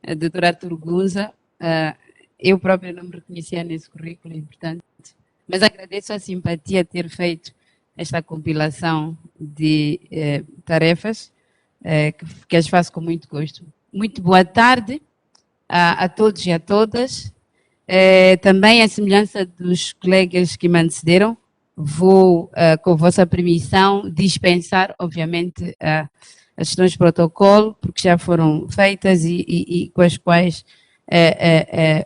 a doutora Artur Gunza. Eu própria não me reconhecia nesse currículo, portanto, mas agradeço a simpatia de ter feito esta compilação de tarefas, que as faço com muito gosto. Muito boa tarde a todos e a todas. Também, à semelhança dos colegas que me antecederam, vou, com vossa permissão, dispensar, obviamente, as questões de protocolo, porque já foram feitas e com as quais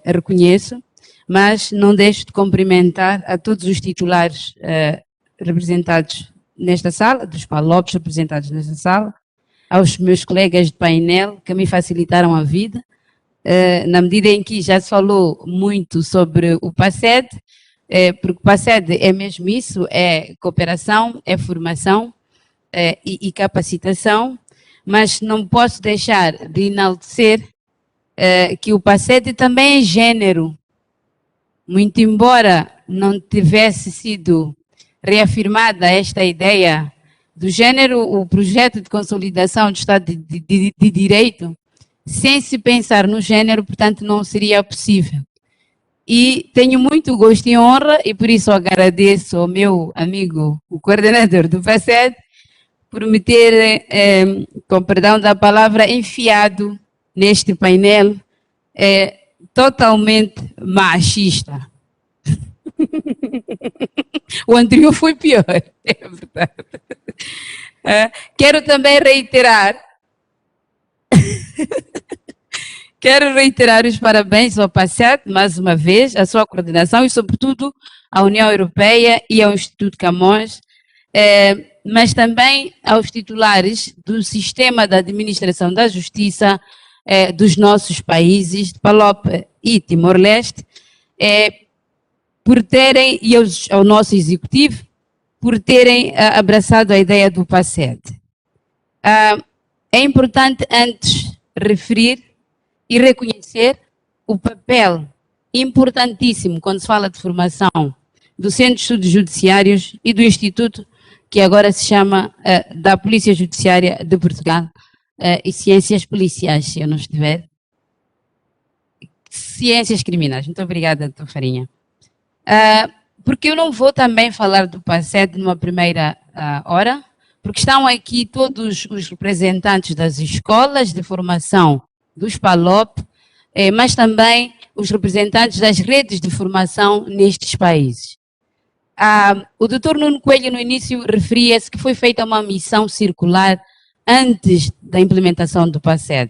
reconheço, mas não deixo de cumprimentar a todos os titulares representados nesta sala, dos PALOPs representados nesta sala, aos meus colegas de painel que me facilitaram a vida, na medida em que já se falou muito sobre o PACED, porque o PACED é mesmo isso, é cooperação, é formação e capacitação, mas não posso deixar de enaltecer que o PACED também é gênero, muito embora não tivesse sido reafirmada esta ideia do gênero, o projeto de consolidação do Estado de Direito, sem se pensar no gênero, portanto, não seria possível. E tenho muito gosto e honra, e por isso agradeço ao meu amigo, o coordenador do PACED, por me ter, com perdão da palavra, enfiado neste painel totalmente machista. O anterior foi pior, é verdade. Quero também reiterar os parabéns ao PACED, mais uma vez, à sua coordenação e, sobretudo, à União Europeia e ao Instituto Camões, mas também aos titulares do sistema da administração da justiça dos nossos países, de PALOP e Timor-Leste, por terem, e ao nosso executivo, por terem abraçado a ideia do PACED. É importante, antes, referir e reconhecer o papel importantíssimo, quando se fala de formação, do Centro de Estudos Judiciários e do Instituto, que agora se chama da Polícia Judiciária de Portugal, e Ciências Policiais, se eu não estiver. Ciências Criminais. Muito obrigada, doutor Farinha. Porque eu não vou também falar do PACED numa primeira hora, porque estão aqui todos os representantes das escolas de formação dos PALOP, mas também os representantes das redes de formação nestes países. O doutor Nuno Coelho, no início, referia-se que foi feita uma missão circular antes da implementação do PACED.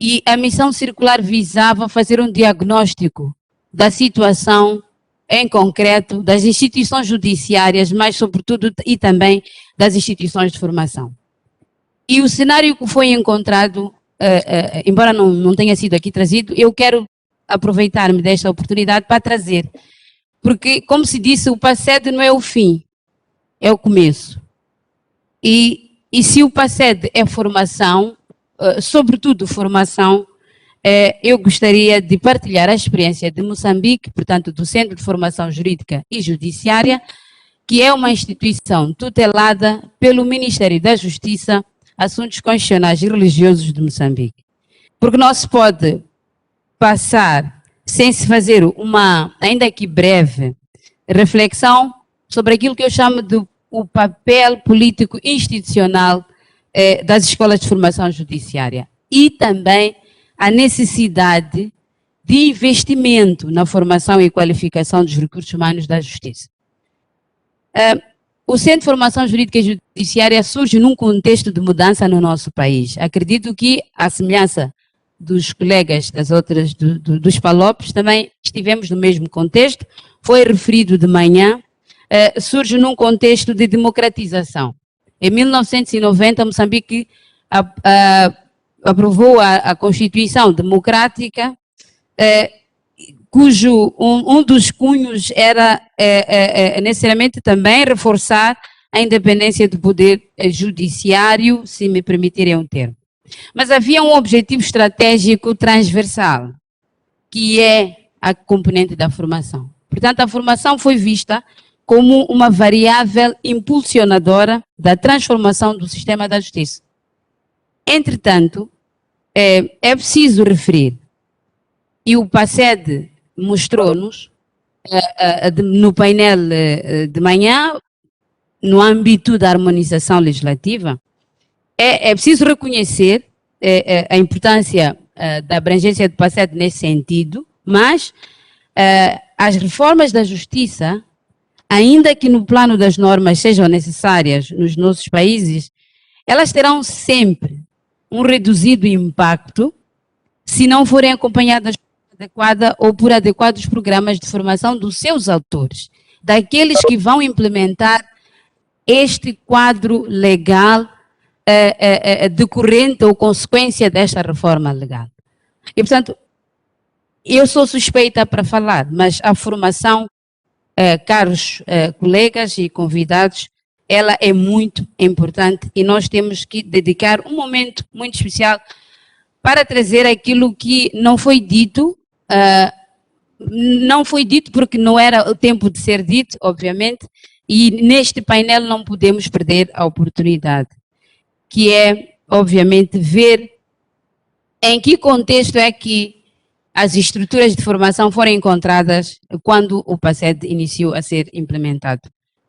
E a missão circular visava fazer um diagnóstico da situação em concreto das instituições judiciárias, mas sobretudo e também das instituições de formação. E o cenário que foi encontrado, embora não tenha sido aqui trazido, eu quero aproveitar-me desta oportunidade para trazer, porque, como se disse, o PACED não é o fim, é o começo. E se o PACED é formação, sobretudo formação, eu gostaria de partilhar a experiência de Moçambique, portanto, do Centro de Formação Jurídica e Judiciária, que é uma instituição tutelada pelo Ministério da Justiça, Assuntos Constitucionais e Religiosos de Moçambique. Porque não se pode passar sem se fazer uma, ainda que breve, reflexão sobre aquilo que eu chamo de o papel político institucional das escolas de formação judiciária e também a necessidade de investimento na formação e qualificação dos recursos humanos da justiça. O Centro de Formação Jurídica e Judiciária surge num contexto de mudança no nosso país. Acredito que, à semelhança dos colegas das outras, dos PALOPs, também estivemos no mesmo contexto, foi referido de manhã, surge num contexto de democratização. Em 1990, Moçambique aprovou a Constituição Democrática, cujo um dos cunhos era necessariamente também reforçar a independência do poder judiciário, se me permitirem um termo. Mas havia um objetivo estratégico transversal, que é a componente da formação. Portanto, a formação foi vista como uma variável impulsionadora da transformação do sistema da justiça. Entretanto, É preciso referir, e o PACED mostrou-nos no painel de manhã, no âmbito da harmonização legislativa, é preciso reconhecer a importância da abrangência do PACED nesse sentido, mas as reformas da justiça, ainda que no plano das normas sejam necessárias nos nossos países, elas terão sempre um reduzido impacto se não forem acompanhadas adequada ou por adequados programas de formação dos seus autores, daqueles que vão implementar este quadro legal decorrente ou consequência desta reforma legal. E, portanto, eu sou suspeita para falar, mas a formação, caros colegas e convidados, ela é muito importante e nós temos que dedicar um momento muito especial para trazer aquilo que não foi dito, porque não era o tempo de ser dito, obviamente, e neste painel não podemos perder a oportunidade, que é, obviamente, ver em que contexto é que as estruturas de formação foram encontradas quando o PACED iniciou a ser implementado.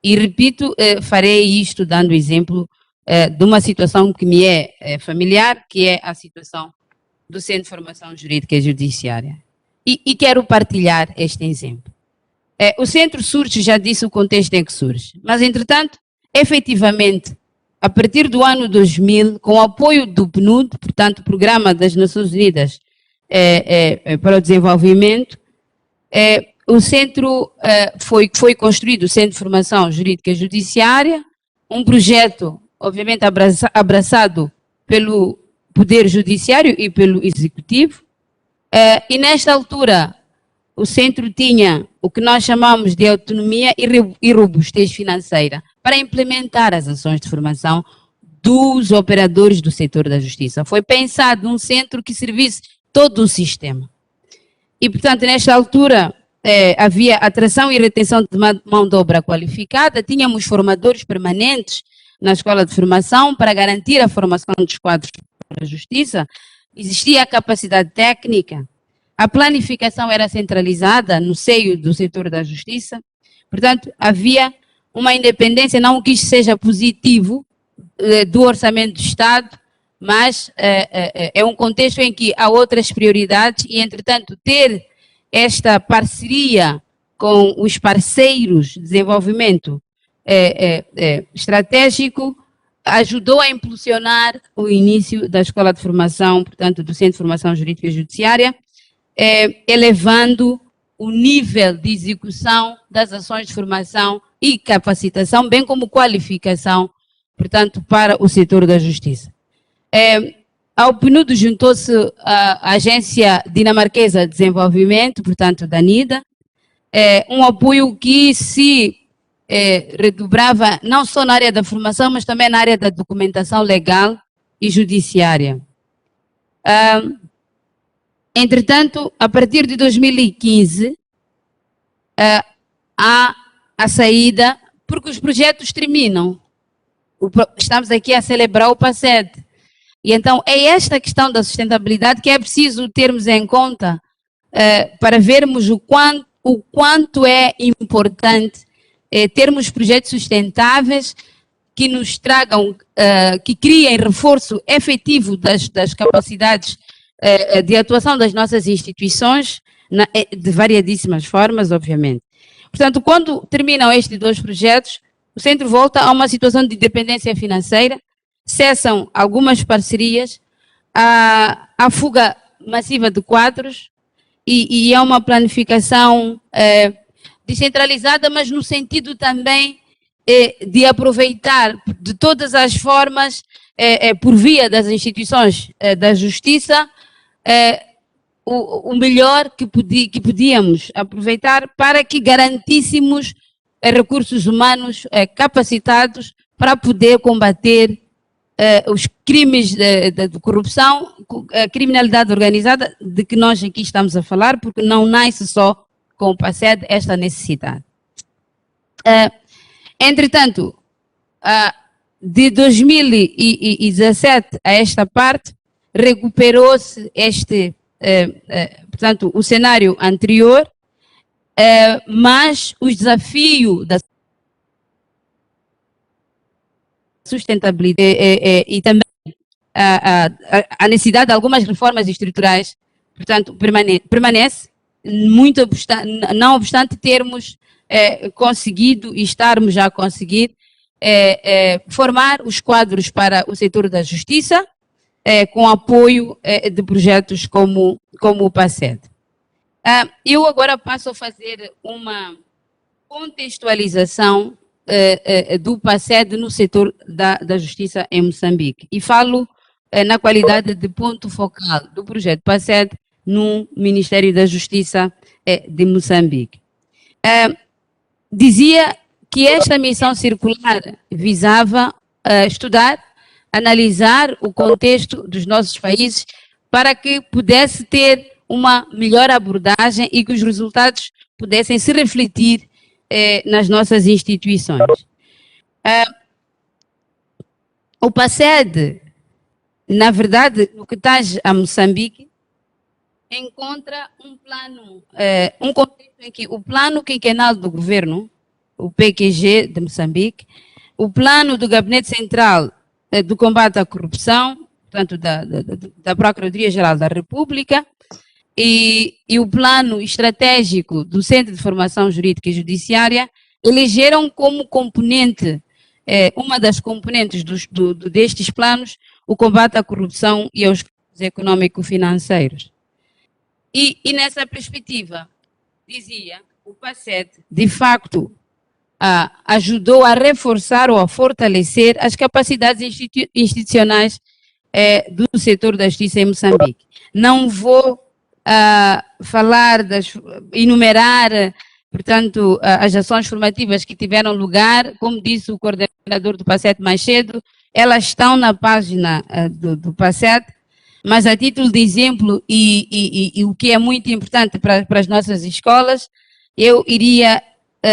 E repito, farei isto dando exemplo de uma situação que me é familiar, que é a situação do Centro de Formação Jurídica e Judiciária. E quero partilhar este exemplo. O centro surge, já disse o contexto em que surge, mas, entretanto, efetivamente, a partir do ano 2000, com o apoio do PNUD, portanto, Programa das Nações Unidas para o Desenvolvimento, o centro foi construído, o Centro de Formação Jurídica e Judiciária, um projeto, obviamente, abraçado pelo Poder Judiciário e pelo Executivo, e nesta altura o centro tinha o que nós chamamos de autonomia e robustez financeira para implementar as ações de formação dos operadores do setor da justiça. Foi pensado um centro que servisse todo o sistema. E, portanto, nesta altura, havia atração e retenção de mão de obra qualificada, tínhamos formadores permanentes na escola de formação para garantir a formação dos quadros da justiça, existia a capacidade técnica, a planificação era centralizada no seio do setor da justiça, portanto, havia uma independência, não que isto seja positivo do orçamento do Estado, mas é um contexto em que há outras prioridades e, entretanto, ter esta parceria com os parceiros de desenvolvimento estratégico ajudou a impulsionar o início da Escola de Formação, portanto, do Centro de Formação Jurídica e Judiciária, elevando o nível de execução das ações de formação e capacitação, bem como qualificação, portanto, para o setor da justiça. Ao PNUD juntou-se a Agência Dinamarquesa de Desenvolvimento, portanto, da NIDA, um apoio que se redobrava não só na área da formação, mas também na área da documentação legal e judiciária. Entretanto, a partir de 2015, há a saída, porque os projetos terminam. Estamos aqui a celebrar o PACED. E então, é esta questão da sustentabilidade que é preciso termos em conta para vermos o quanto é importante termos projetos sustentáveis que nos tragam, que criem reforço efetivo das capacidades de atuação das nossas instituições, de variadíssimas formas, obviamente. Portanto, quando terminam estes dois projetos, o centro volta a uma situação de dependência financeira, cessam algumas parcerias, a fuga massiva de quadros e é uma planificação descentralizada, mas no sentido também de aproveitar de todas as formas, por via das instituições da justiça, o melhor que podíamos aproveitar para que garantíssemos recursos humanos capacitados para poder combater os crimes de corrupção, a criminalidade organizada, de que nós aqui estamos a falar, porque não nasce só com o PACED esta necessidade. Entretanto, de 2017 a esta parte, recuperou-se portanto, o cenário anterior, mas os desafios da sustentabilidade e também a necessidade de algumas reformas estruturais, portanto, permanece, não obstante termos conseguido e estarmos a conseguir formar os quadros para o setor da justiça, com apoio de projetos como o PACED. Eu agora passo a fazer uma contextualização do PACED no setor da justiça em Moçambique. E falo na qualidade de ponto focal do projeto PACED no Ministério da Justiça de Moçambique. Dizia que esta missão circular visava estudar, analisar o contexto dos nossos países para que pudesse ter uma melhor abordagem e que os resultados pudessem se refletir nas nossas instituições. O PACED, na verdade, no que tange a Moçambique, encontra um plano, um contexto em que o plano quinquenal do governo, o PQG de Moçambique, o plano do Gabinete Central do Combate à Corrupção, portanto, da Procuradoria-Geral da República, e o plano estratégico do Centro de Formação Jurídica e Judiciária elegeram como componente, uma das componentes destes planos, o combate à corrupção e aos crimes econômico-financeiros. E nessa perspectiva, dizia, o PACED, de facto, ajudou a reforçar ou a fortalecer as capacidades institucionais do setor da justiça em Moçambique. Não vou enumerar, portanto, as ações formativas que tiveram lugar, como disse o coordenador do PACED mais cedo, elas estão na página do PACED, mas a título de exemplo, e o que é muito importante para as nossas escolas, eu iria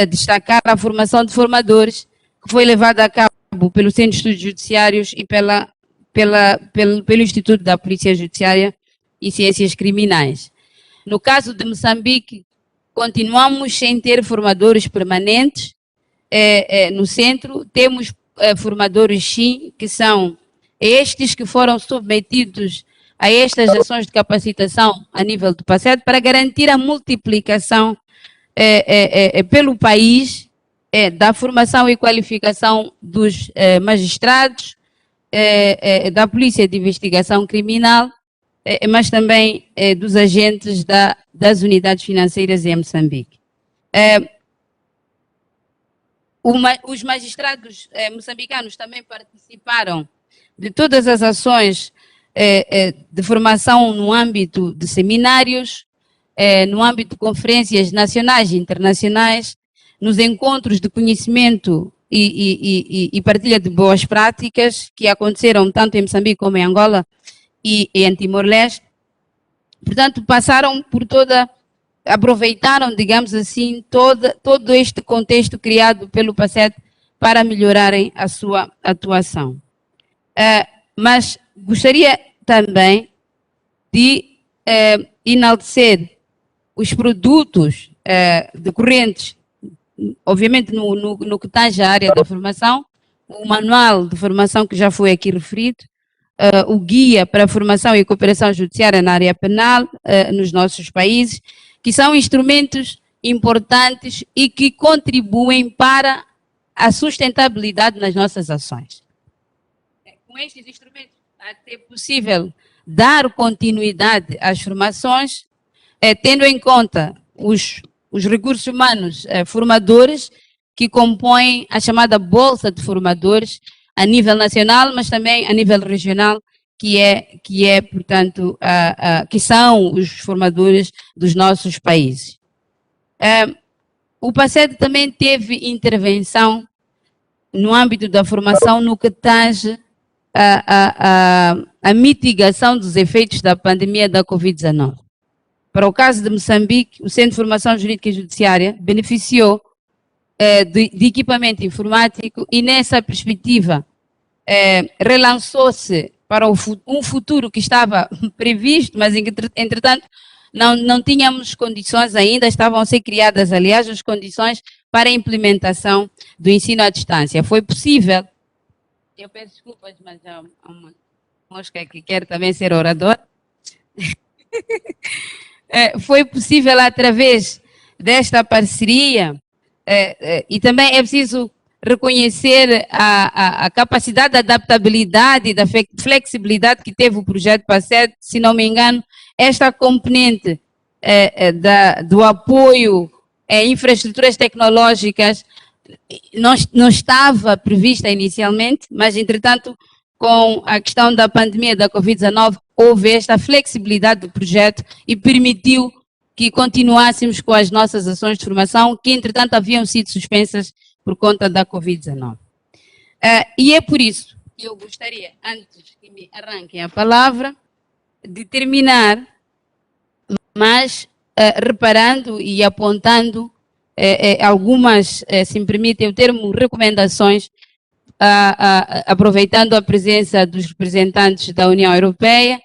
destacar a formação de formadores, que foi levada a cabo pelo Centro de Estudos Judiciários e pelo Instituto da Polícia Judiciária e Ciências Criminais. No caso de Moçambique, continuamos sem ter formadores permanentes no centro. Temos formadores, sim, que são estes que foram submetidos a estas ações de capacitação a nível do PACED para garantir a multiplicação pelo país da formação e qualificação dos magistrados, da Polícia de Investigação Criminal, mas também dos agentes das unidades financeiras em Moçambique. Os magistrados moçambicanos também participaram de todas as ações de formação no âmbito de seminários, no âmbito de conferências nacionais e internacionais, nos encontros de conhecimento e partilha de boas práticas que aconteceram tanto em Moçambique como em Angola e em Timor-Leste. Portanto, passaram por aproveitaram, digamos assim, todo este contexto criado pelo PACED para melhorarem a sua atuação. Mas gostaria também de enaltecer os produtos decorrentes, obviamente no que tange a área da formação, o manual de formação que já foi aqui referido, o guia para a formação e cooperação judiciária na área penal nos nossos países, que são instrumentos importantes e que contribuem para a sustentabilidade nas nossas ações. Com estes instrumentos, é possível dar continuidade às formações, tendo em conta os recursos humanos formadores que compõem a chamada Bolsa de Formadores a nível nacional, mas também a nível regional, portanto, que são os formadores dos nossos países. O PACED também teve intervenção no âmbito da formação no que tange a mitigação dos efeitos da pandemia da Covid-19. Para o caso de Moçambique, o Centro de Formação Jurídica e Judiciária beneficiou de equipamento informático e, nessa perspectiva, relançou-se para um futuro que estava previsto, mas entretanto não tínhamos condições ainda, estavam a ser criadas, aliás, as condições para a implementação do ensino à distância. Foi possível, eu peço desculpas, mas há uma mosca que quer também ser orador. Foi possível através desta parceria, e também é preciso reconhecer a capacidade de adaptabilidade e da flexibilidade que teve o projeto PASSED. Se não me engano, esta componente do apoio a infraestruturas tecnológicas não estava prevista inicialmente, mas, entretanto, com a questão da pandemia da Covid-19, houve esta flexibilidade do projeto e permitiu que continuássemos com as nossas ações de formação, que, entretanto, haviam sido suspensas por conta da Covid-19. E é por isso que eu gostaria, antes que me arranquem a palavra, de terminar, mas reparando e apontando algumas, se me permitem o termo, recomendações, aproveitando a presença dos representantes da União Europeia,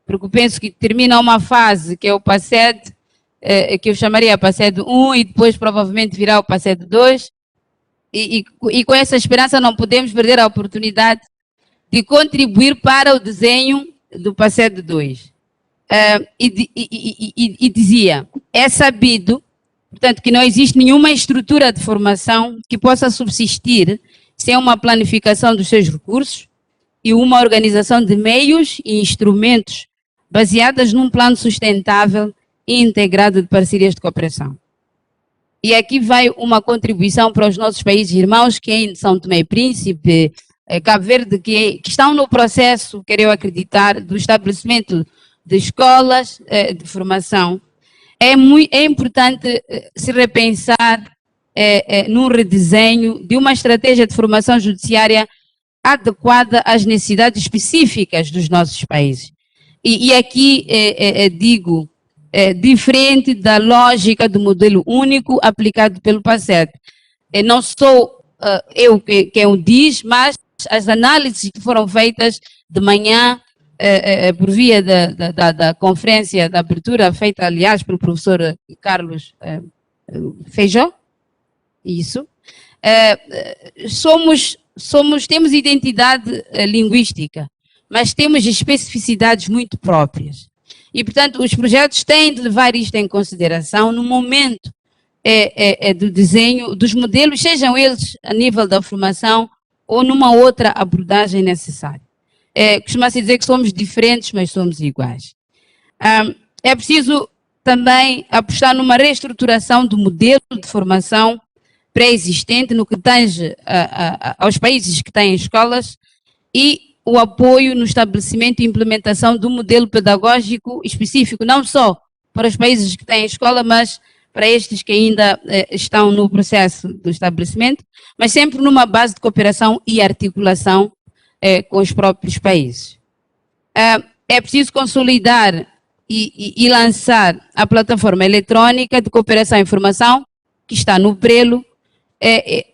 porque eu penso que termina uma fase que é o PASSED, que eu chamaria PASSED 1 e depois provavelmente virá o PASSED 2, e com essa esperança não podemos perder a oportunidade de contribuir para o desenho do PASSED 2. E dizia, é sabido, portanto, que não existe nenhuma estrutura de formação que possa subsistir sem uma planificação dos seus recursos e uma organização de meios e instrumentos baseadas num plano sustentável e integrado de parcerias de cooperação. E aqui vai uma contribuição para os nossos países irmãos, que em São Tomé e Príncipe, Cabo Verde, que estão no processo, quero eu acreditar, do estabelecimento de escolas de formação. É importante se repensar num redesenho de uma estratégia de formação judiciária adequada às necessidades específicas dos nossos países. E aqui digo, diferente da lógica do modelo único aplicado pelo PASSED. Não sou eu quem o diz, mas as análises que foram feitas de manhã por via da conferência de abertura, feita, aliás, pelo professor Carlos Feijó, isso, temos identidade linguística, mas temos especificidades muito próprias. E, portanto, os projetos têm de levar isto em consideração no momento do desenho dos modelos, sejam eles a nível da formação ou numa outra abordagem necessária. Costuma-se dizer que somos diferentes, mas somos iguais. É preciso também apostar numa reestruturação do modelo de formação pré-existente no que tange aos países que têm escolas e o apoio no estabelecimento e implementação do modelo pedagógico específico, não só para os países que têm escola, mas para estes que ainda estão no processo do estabelecimento, mas sempre numa base de cooperação e articulação com os próprios países. É preciso consolidar e lançar a plataforma eletrônica de cooperação e informação, que está no Prelo.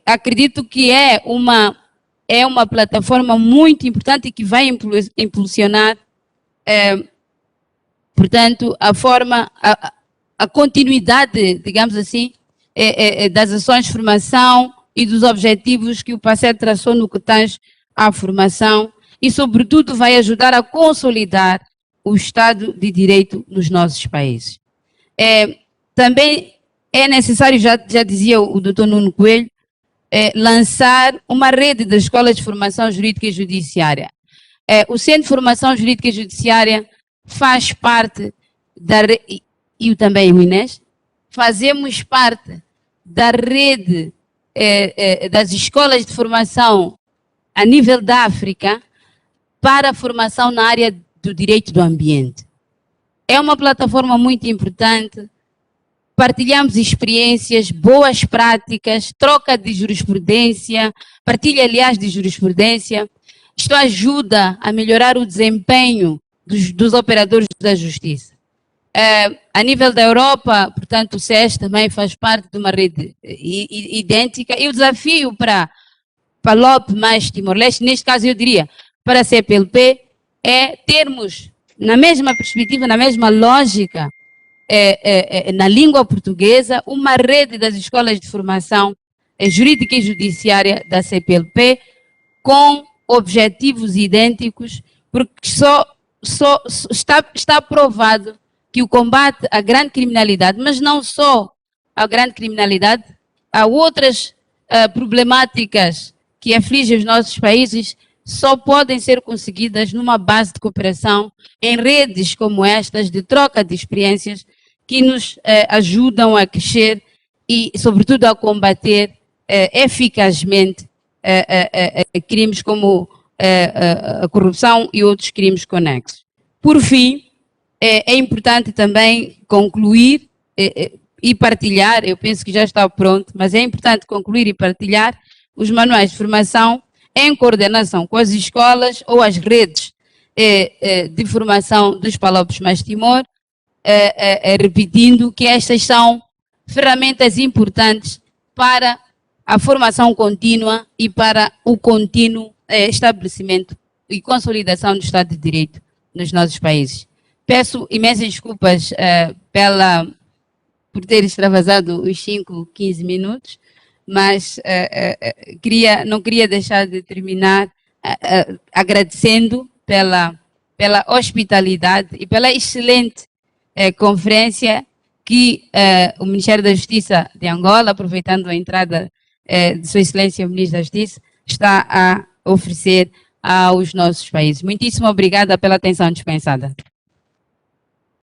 Acredito que é uma plataforma muito importante e que vai impulsionar, portanto, a continuidade, digamos assim, das ações de formação e dos objetivos que o PASSED traçou no que tange à formação e, sobretudo, vai ajudar a consolidar o Estado de Direito nos nossos países. Também é necessário, já dizia o Dr. Nuno Coelho, lançar uma rede de escolas de formação jurídica e judiciária. O Centro de Formação Jurídica e Judiciária faz parte e também o INES, fazemos parte da rede das escolas de formação a nível da África para a formação na área do direito do ambiente. É uma plataforma muito importante. Partilhamos experiências, boas práticas, troca de jurisprudência, partilha, aliás, de jurisprudência. Isto ajuda a melhorar o desempenho dos operadores da justiça. A nível da Europa, portanto, o SES também faz parte de uma rede idêntica. E o desafio para LOP mais Timor-Leste, neste caso eu diria, para a CPLP, é termos, na mesma perspectiva, na mesma lógica, na língua portuguesa, uma rede das escolas de formação jurídica e judiciária da CPLP com objetivos idênticos, porque está provado que o combate à grande criminalidade, mas não só à grande criminalidade, há outras problemáticas que afligem os nossos países, só podem ser conseguidas numa base de cooperação em redes como estas, de troca de experiências, que nos ajudam a crescer e, sobretudo, a combater eficazmente crimes como a corrupção e outros crimes conexos. Por fim, é importante também concluir e partilhar, eu penso que já está pronto, mas é importante concluir e partilhar os manuais de formação em coordenação com as escolas ou as redes de formação dos Palopes Mais Timor, repetindo que estas são ferramentas importantes para a formação contínua e para o contínuo estabelecimento e consolidação do Estado de Direito nos nossos países. Peço imensas desculpas por ter extravasado os 5, 15 minutos, mas não queria deixar de terminar agradecendo pela hospitalidade e pela excelente conferência que o Ministério da Justiça de Angola, aproveitando a entrada de Sua Excelência o Ministro da Justiça, está a oferecer aos nossos países. Muitíssimo obrigada pela atenção dispensada.